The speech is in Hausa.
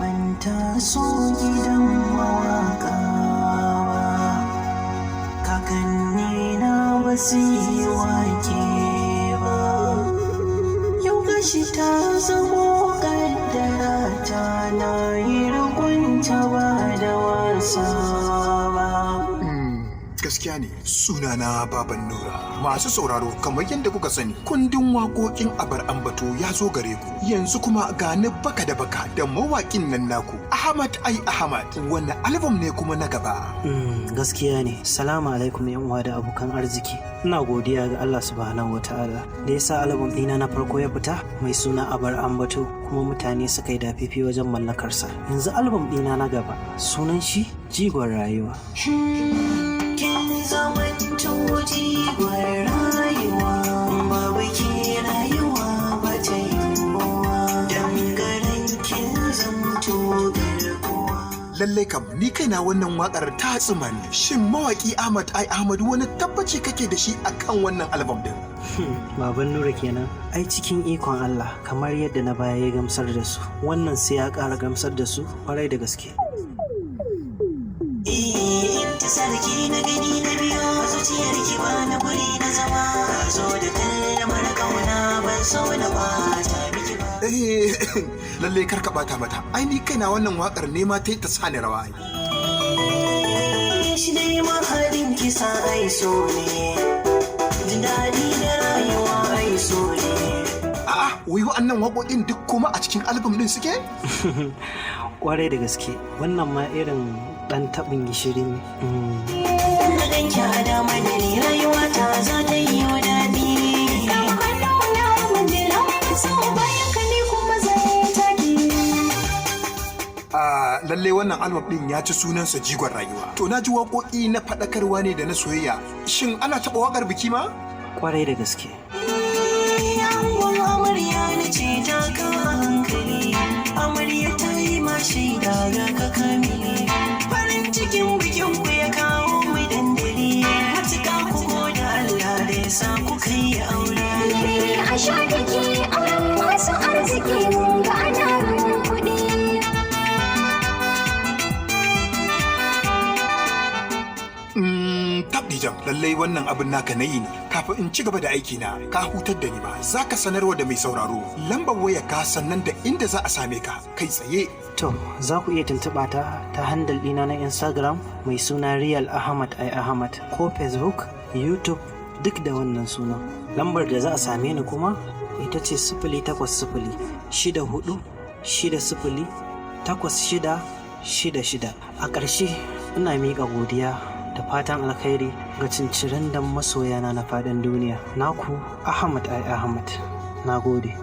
ban taso gidan mawaka ba, kakanni na ba su yi wake ba, yau gashi ta zamo kaddara ta na yi rukunta ba da wasa ba. Gaskiya ne, sunana Baban Nura. Masu sauraro, kamar yadda kuka sani, kundin waƙoƙin abar ambato ya zo gare ku. Yanzu kuma gani baka da baka da mawaƙin nan naku, Ahmad ai Ahmad. Wani album ne kuma na gaba? Gaskiya ne. Salamu alaikum yan uwa da abokan arziki. Ina godiya ga Allah subhanahu wataala da ya sa album ɗina na farko ya fita mai suna abar ambato, kuma mutane suka yi dafifi wajen mallakarsa. Yanzu album ɗina na gaba sunan shi Jigon Rayuwa. Kin zamanto jigon rayuwa, babu ke rayuwa ba ta yiwuwa, dangaren kin zamto garkuwa. Lallai kam ni kaina wannan wakar ta tsima ne. Shin mawaki Ahmad ai Ahmad wani tabbaci kake da shi akan wannan album din? Baban Nura kenan. Ai cikin ikon Allah, kamar yadda na baya ya gamsar da su, wannan sai ya ƙara gamsar da su kwarai da gaske. Sarki na gani na biyo zuciyar ki ba na guri na zama, zo da kalmar kauna ban so na bata miki ba. Lalle kar ka bata mata. Ai ni kaina wannan wakar ne ma ta sani rawa. Shi dai mahadin kisa ai so ne, jin daɗi da rayuwa ai so ne. A'a, wai wa'annan waƙoƙin duk kuma a cikin album din suke? Kwarai da gaske, wannan ma irin dan taɓin gishiri ne. Na ganki a dama da ni rayuwa ta za ta yi wa daɗi. Lallai wannan album ɗin ya ci sunansa Jigon Rayuwa. To na ji waƙoƙi na faɗakarwa ne da na soyayya. Shin ana taɓa waƙar biki ma? Kwarai da gaske. Angon amarya na ce ta kawo hankali, amarya ta yi ma shaida ga kakami. Farin cikin bikin ku ya kawo mai dandali, matuƙa ku goda Allah da ya sa ku kai aure. A sha da ke auren masu arziki mun ga ana ruwan kuɗi. Tabdijan, lallai wannan abin naka na yi ne. Kafin in ci gaba da aiki na, ka hutar da ni ba. Za ka sanarwa da mai sauraro lambar waya ka sannan da inda za a same ka kai tsaye. To, za ku iya tuntuɓa ta handle ɗina na Instagram mai suna Real Ahmad ai Ahmad, ko Facebook, YouTube duk da wannan sunan. Lambar da za a same ni kuma ita ce 0800 64 60 8666. A ƙarshe ina miƙa godiya da fatan alkhairi ga cincirin da masoyana na faɗin duniya. Naku Ahmad ai Ahmad. Na gode.